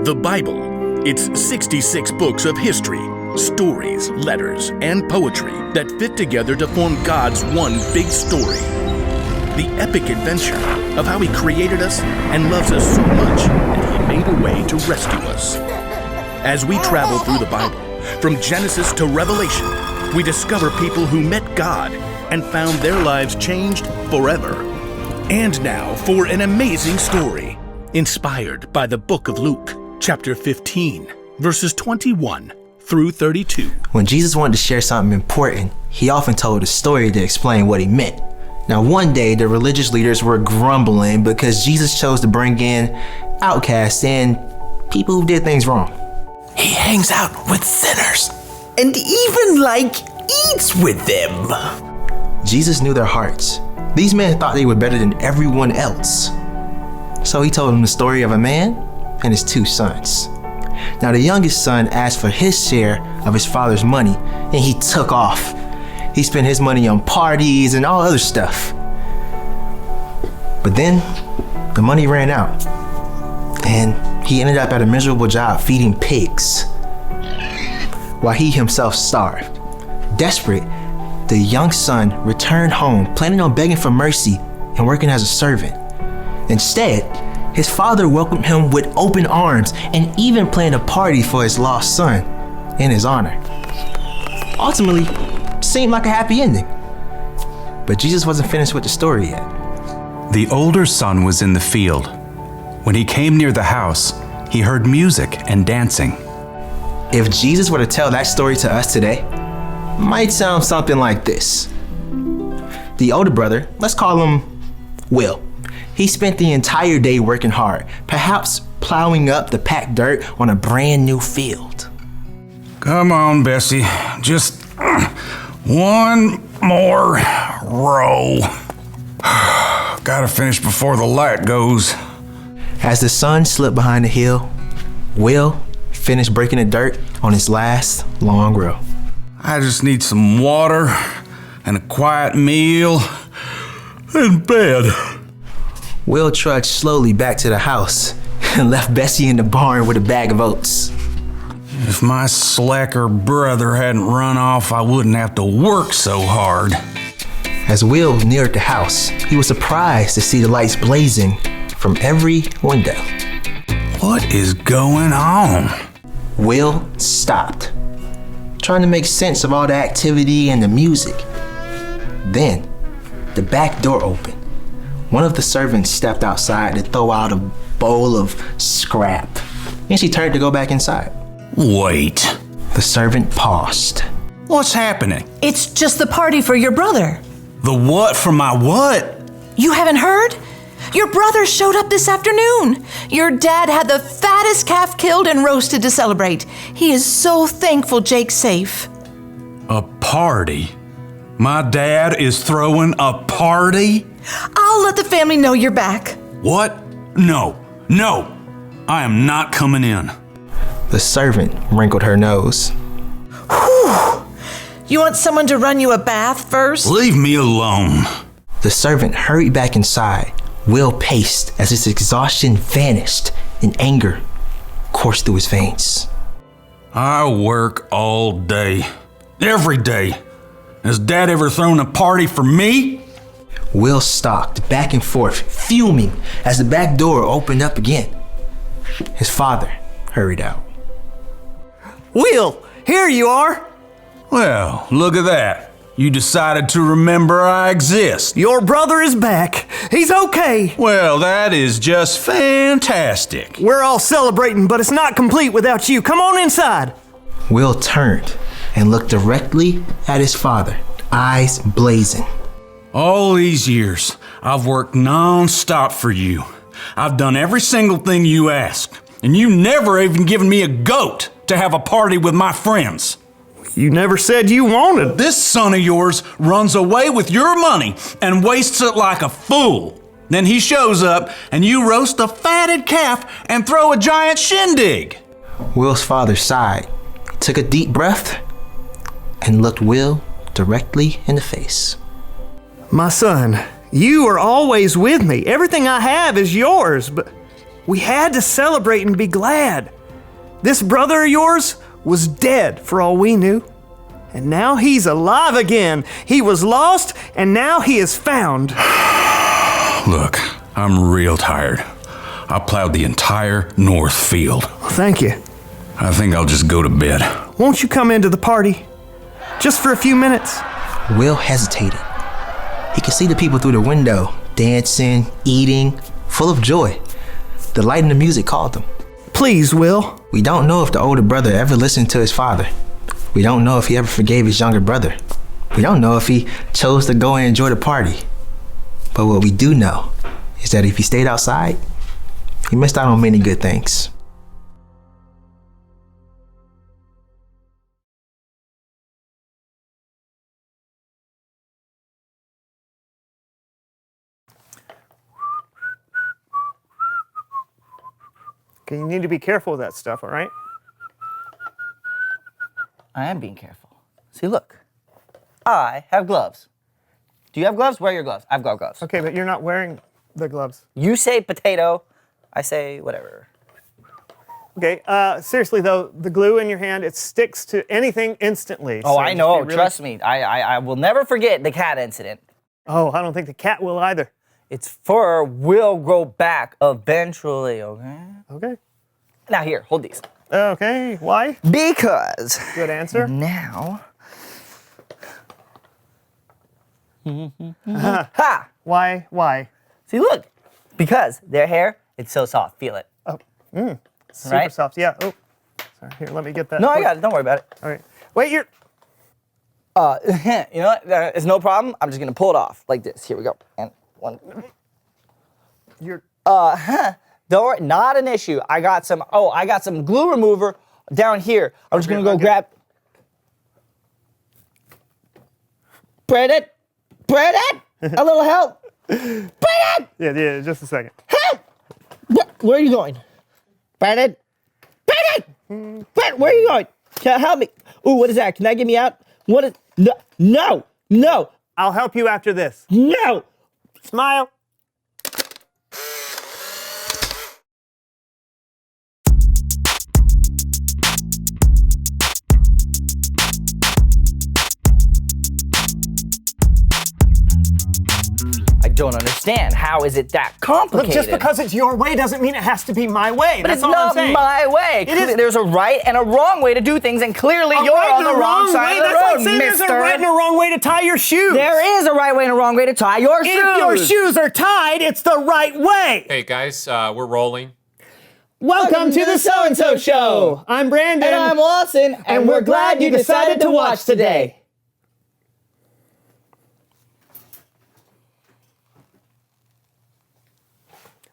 The Bible. It's 66 books of history, stories, letters, and poetry that fit together to form God's one big story. The epic adventure of how He created us and loves us so much that He made a way to rescue us. As we travel through the Bible, from Genesis to Revelation, we discover people who met God and found their lives changed forever. And now for an amazing story, inspired by the book of Luke, chapter 15, verses 21 through 32. When Jesus wanted to share something important, He often told a story to explain what He meant. Now, one day, the religious leaders were grumbling because Jesus chose to bring in outcasts and people who did things wrong. He hangs out with sinners and even, eats with them. Jesus knew their hearts. These men thought they were better than everyone else. So He told them the story of a man and his two sons. Now, the youngest son asked for his share of his father's money, and he took off. He spent his money on parties and all other stuff. But then, the money ran out, and he ended up at a miserable job feeding pigs, while he himself starved. Desperate, the young son returned home, planning on begging for mercy and working as a servant. Instead, his father welcomed him with open arms and even planned a party for his lost son in his honor. Ultimately, seemed like a happy ending. But Jesus wasn't finished with the story yet. The older son was in the field. When he came near the house, he heard music and dancing. If Jesus were to tell that story to us today, it might sound something like this. The older brother, let's call him Will. He spent the entire day working hard, perhaps plowing up the packed dirt on a brand new field. Come on, Bessie. Just one more row. Gotta finish before the light goes. As the sun slipped behind the hill, Will finished breaking the dirt on his last long row. I just need some water and a quiet meal and bed. Will trudged slowly back to the house and left Bessie in the barn with a bag of oats. If my slacker brother hadn't run off, I wouldn't have to work so hard. As Will neared the house, he was surprised to see the lights blazing from every window. What is going on? Will stopped, trying to make sense of all the activity and the music. Then, the back door opened. One of the servants stepped outside to throw out a bowl of scrap, and she turned to go back inside. Wait. The servant paused. What's happening? It's just the party for your brother. The what for my what? You haven't heard? Your brother showed up this afternoon. Your dad had the fattest calf killed and roasted to celebrate. He is so thankful Jake's safe. A party? My dad is throwing a party? I'll let the family know you're back. What? No. I am not coming in. The servant wrinkled her nose. Whew. You want someone to run you a bath first? Leave me alone. The servant hurried back inside. Will paced as his exhaustion vanished and anger coursed through his veins. I work all day. Every day. Has Dad ever thrown a party for me? Will stalked back and forth, fuming as the back door opened up again. His father hurried out. Will, here you are. Well, look at that. You decided to remember I exist. Your brother is back. He's okay. Well, that is just fantastic. We're all celebrating, but it's not complete without you. Come on inside. Will turned and looked directly at his father, eyes blazing. All these years, I've worked non-stop for you. I've done every single thing you asked, and you never even given me a goat to have a party with my friends. You never said you wanted. This son of yours runs away with your money and wastes it like a fool. Then he shows up and you roast a fatted calf and throw a giant shindig. Will's father sighed, took a deep breath, and looked Will directly in the face. My son, you are always with me. Everything I have is yours, but We had to celebrate and be glad. This brother of yours was dead for all we knew. And now he's alive again. He was lost, and now he is found. Look, I'm real tired. I plowed the entire north field. Thank you. I think I'll just go to bed. Won't you come into the party? Just for a few minutes. Will hesitated. He could see the people through the window, dancing, eating, full of joy. The light and the music called them. Please, Will. We don't know if the older brother ever listened to his father. We don't know if he ever forgave his younger brother. We don't know if he chose to go and enjoy the party. But what we do know is that if he stayed outside, he missed out on many good things. Okay, you need to be careful with that stuff, all right? I am being careful. See, look. I have gloves. Do you have gloves? Wear your gloves. I've got gloves. Okay, but you're not wearing the gloves. You say potato, I say whatever. Okay, seriously though, the glue in your hand, it sticks to anything instantly. Oh, so I just know. be really- Trust me. I will never forget the cat incident. Oh, I don't think the cat will either. Its fur will grow back eventually, okay? Okay. Now here, hold these. Okay, why? Because Good answer. now... Ha! Why? See, look. Because their hair, it's so soft. Feel it. Super Right? soft, yeah. Oh, sorry, here, let me get that. No, I got it. Don't worry about it. All right. Wait, you're... You know what? It's no problem. I'm just going to pull it off like this. Here we go. And one. You're... Don't worry, not an issue. I got some glue remover down here. I'm just gonna go okay. grab. Brandon! A little help! Brandon! Yeah, just a second. Where are you going? Brandon! Brandon, where are you going? Can you help me? Ooh, what is that? Can I get me out? What is, no! I'll help you after this. No! Smile. I don't understand. How is it that complicated? Look, just because it's your way doesn't mean it has to be my way. But That's it's all I'm not saying. my way. It is- There's a right and a wrong way to do things, and clearly A you're right on and the a wrong way. side of the That's road, like saying mister. there's a right and a wrong way to tie your shoes. There is a right way and a wrong way to tie your shoes. If your shoes are tied, it's the right way. Hey guys, we're rolling. Welcome to the So-and-So Show. I'm Brandon. And I'm Lawson, and we're glad you decided to watch today.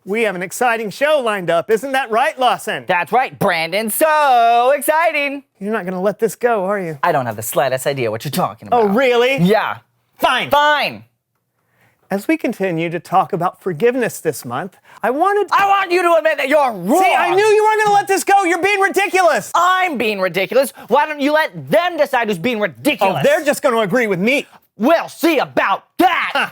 We have an exciting show lined up. Isn't that right, Lawson? That's right, Brandon. So exciting. You're not going to let this go, are you? I don't have the slightest idea what you're talking about. Oh, really? Yeah. Fine. Fine. As we continue to talk about forgiveness this month, I want you to admit that you're wrong. See, I knew you weren't going to let this go. You're being ridiculous. I'm being ridiculous. Why don't you let them decide who's being ridiculous? Oh, they're just going to agree with me. We'll see about that. Huh.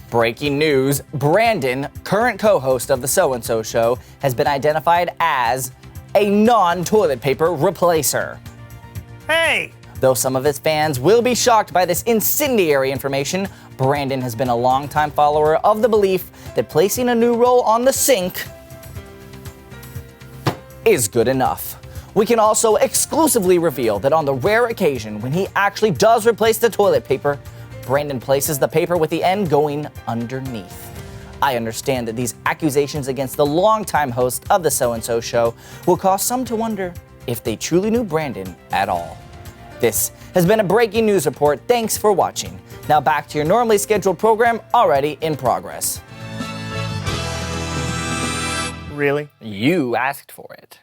Breaking news, Brandon, current co-host of the So-and-So Show, has been identified as a non-toilet paper replacer. Hey. Though some of his fans will be shocked by this incendiary information, Brandon has been a longtime follower of the belief that placing a new roll on the sink is good enough. We can also exclusively reveal that on the rare occasion when he actually does replace the toilet paper, Brandon places the paper with the end going underneath. I understand that these accusations against the longtime host of the So-and-So Show will cause some to wonder if they truly knew Brandon at all. This has been a breaking news report. Thanks for watching. Now back to your normally scheduled program already in progress. Really? You asked for it.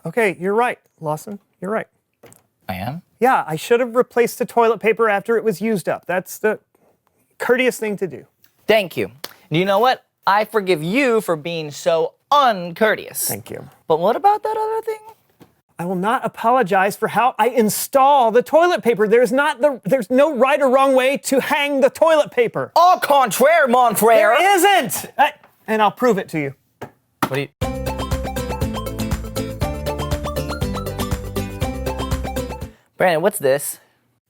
Okay, you're right, Lawson. You're right. I am? Yeah, I should have replaced the toilet paper after it was used up. That's the courteous thing to do. Thank you. You know what? I forgive you for being so uncourteous. Thank you. But what about that other thing? I will not apologize for how I install the toilet paper. There's no right or wrong way to hang the toilet paper. Au contraire, mon frere. There isn't! And I'll prove it to you. What do you... Brandon, what's this?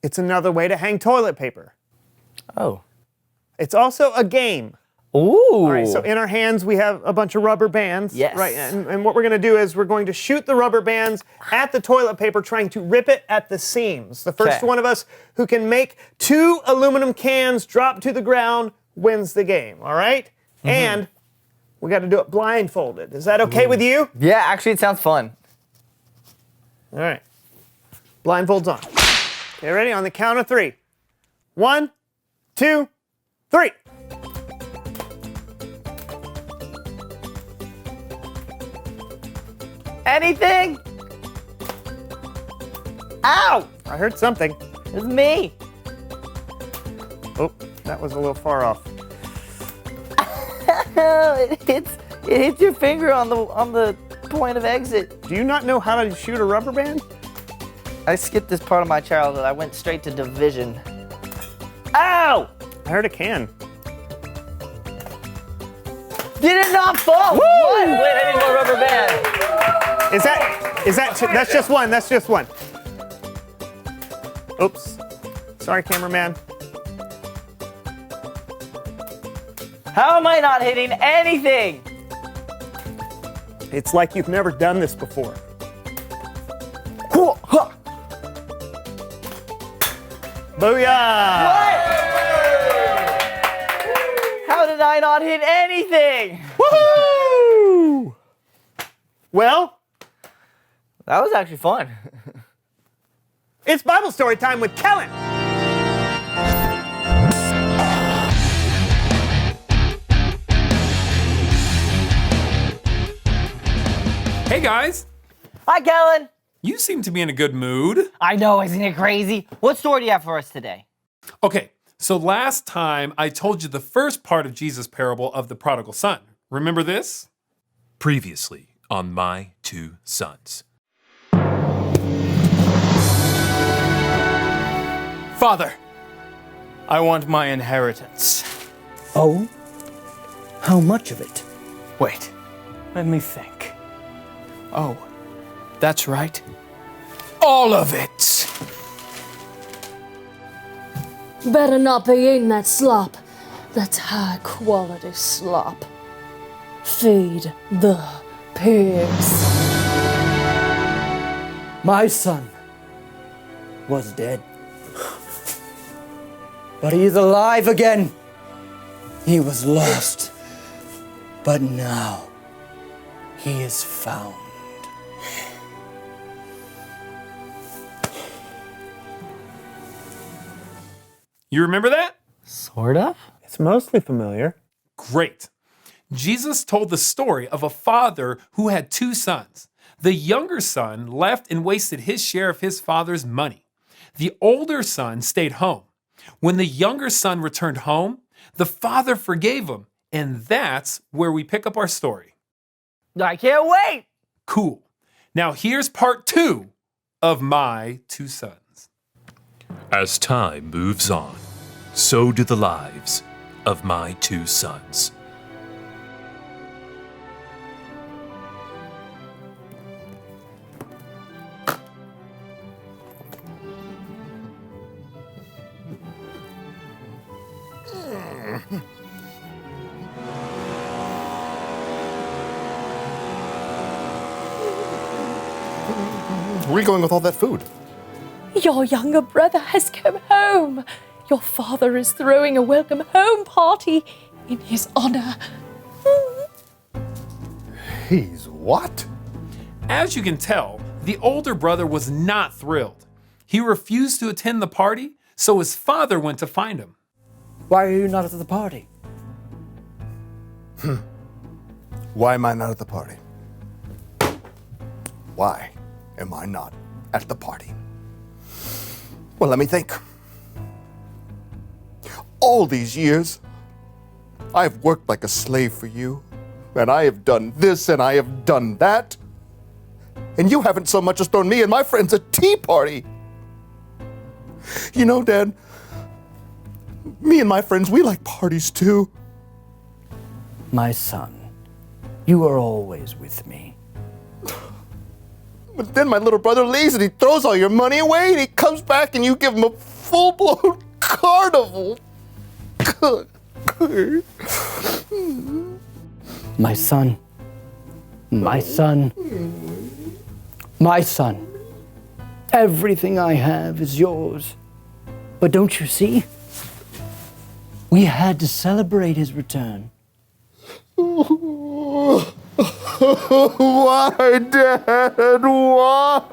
It's another way to hang toilet paper. Oh. It's also a game. Ooh. All right, so in our hands we have a bunch of rubber bands. Yes. Right, and what we're gonna do is we're going to shoot the rubber bands at the toilet paper, trying to rip it at the seams. The first Okay. one of us who can make 2 aluminum cans drop to the ground wins the game, all right? And we gotta do it blindfolded. Is that okay with you? Yeah, actually, it sounds fun. All right. Blindfolds on. Okay, ready? On the count of 3. 1, 2, 3. Anything? Ow! I heard something. It's me. Oh, that was a little far off. It hits your finger on the point of exit. Do you not know how to shoot a rubber band? I skipped this part of my childhood. I went straight to division. Ow! I heard a can. Did it not fall? Woo! What? Wait, I need more rubber band. That's just one. That's just one. Oops. Sorry, cameraman. How am I not hitting anything? It's like you've never done this before. Cool. Huh. Booyah! What? How did I not hit anything? Woohoo! Well, That was actually fun. it's Bible story time with Kellen. Hey guys, Hi, Kellen. you seem to be in a good mood. I know, isn't it crazy? What story do you have for us today? Okay, so last time I told you the first part of Jesus' parable of the prodigal son. Remember this? Previously on My Two Sons. Father, I want my inheritance. Oh? How much of it? Wait, let me think. Oh, that's right. All of it! Better not be eating that slop. That's high quality slop. Feed the pigs. My son was dead. But he is alive again. He was lost. But now he is found. You remember that? Sort of. It's mostly familiar. Great. Jesus told the story of a father who had 2 sons. The younger son left and wasted his share of his father's money. The older son stayed home. When the younger son returned home, the father forgave him, and that's where we pick up our story. I can't wait. Cool. Now here's part 2 of My Two Sons. As time moves on, so do the lives of my 2 sons. Where are you going with all that food? Your younger brother has come home. Your father is throwing a welcome home party in his honor. He's what? As you can tell, the older brother was not thrilled. He refused to attend the party, so his father went to find him. Why are you not at the party? Why am I not at the party? Why am I not at the party? Well, let me think. All these years, I have worked like a slave for you, and I have done this and I have done that. And you haven't so much as thrown me and my friends a tea party. You know, Dad, me and my friends, we like parties too. My son, you are always with me. But then my little brother leaves and he throws all your money away and he comes back and you give him a full-blown carnival. My son, my son, my son. Everything I have is yours. But don't you see? We had to celebrate his return. Why, Dad? Why?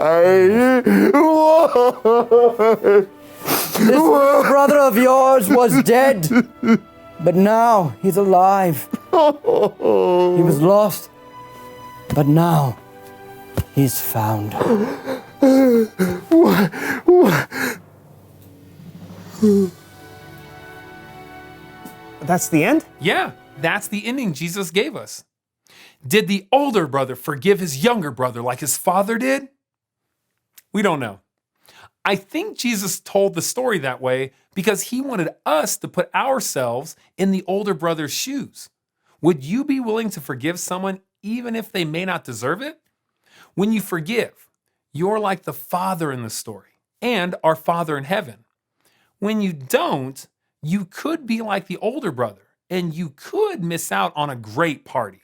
This little brother of yours was dead, but now he's alive. He was lost, but now he's found. That's the end? Yeah, that's the ending Jesus gave us. Did the older brother forgive his younger brother like his father did? We don't know. I think Jesus told the story that way because he wanted us to put ourselves in the older brother's shoes. Would you be willing to forgive someone even if they may not deserve it? When you forgive, you're like the Father in the story and our Father in heaven. When you don't, you could be like the older brother and you could miss out on a great party.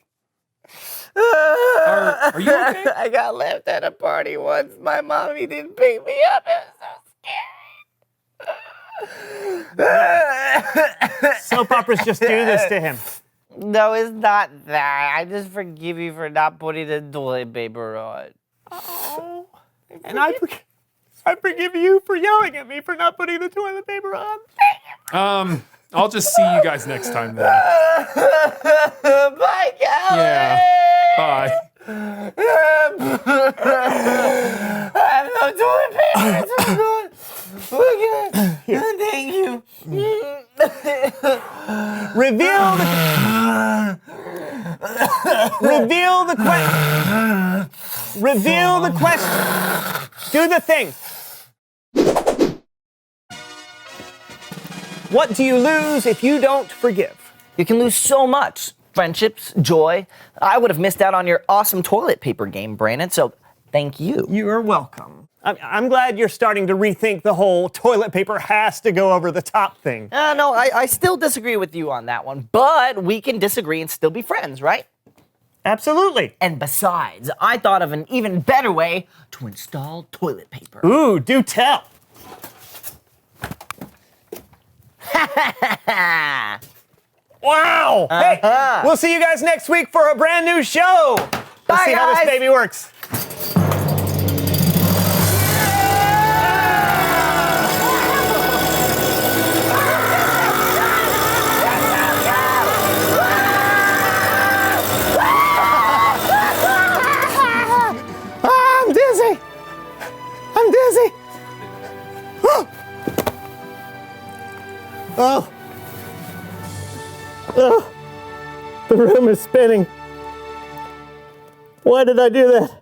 Are you okay? I got left at a party once. My mommy didn't pick me up. It was so scary. Soap operas just do this to him. No, it's not that. I just forgive you for not putting the toilet paper on. Oh. And I forgive you for yelling at me for not putting the toilet paper on. I'll just see you guys next time then. Bye, Calvin. Yeah. Bye. I have no toilet paper. It's so good. Look at it. Thank you. Reveal the question. Do the thing. What do you lose if you don't forgive? You can lose so much. Friendships, joy. I would have missed out on your awesome toilet paper game, Brandon, so thank you. You're welcome. I'm glad you're starting to rethink the whole toilet paper has to go over the top thing. No, I still disagree with you on that one, but we can disagree and still be friends, right? Absolutely. And besides, I thought of an even better way to install toilet paper. Ooh, do tell. Wow! Hey, we'll see you guys next week for a brand new show. Let's see how this baby works. I'm dizzy. I'm dizzy. Oh. Oh, the room is spinning. Why did I do that?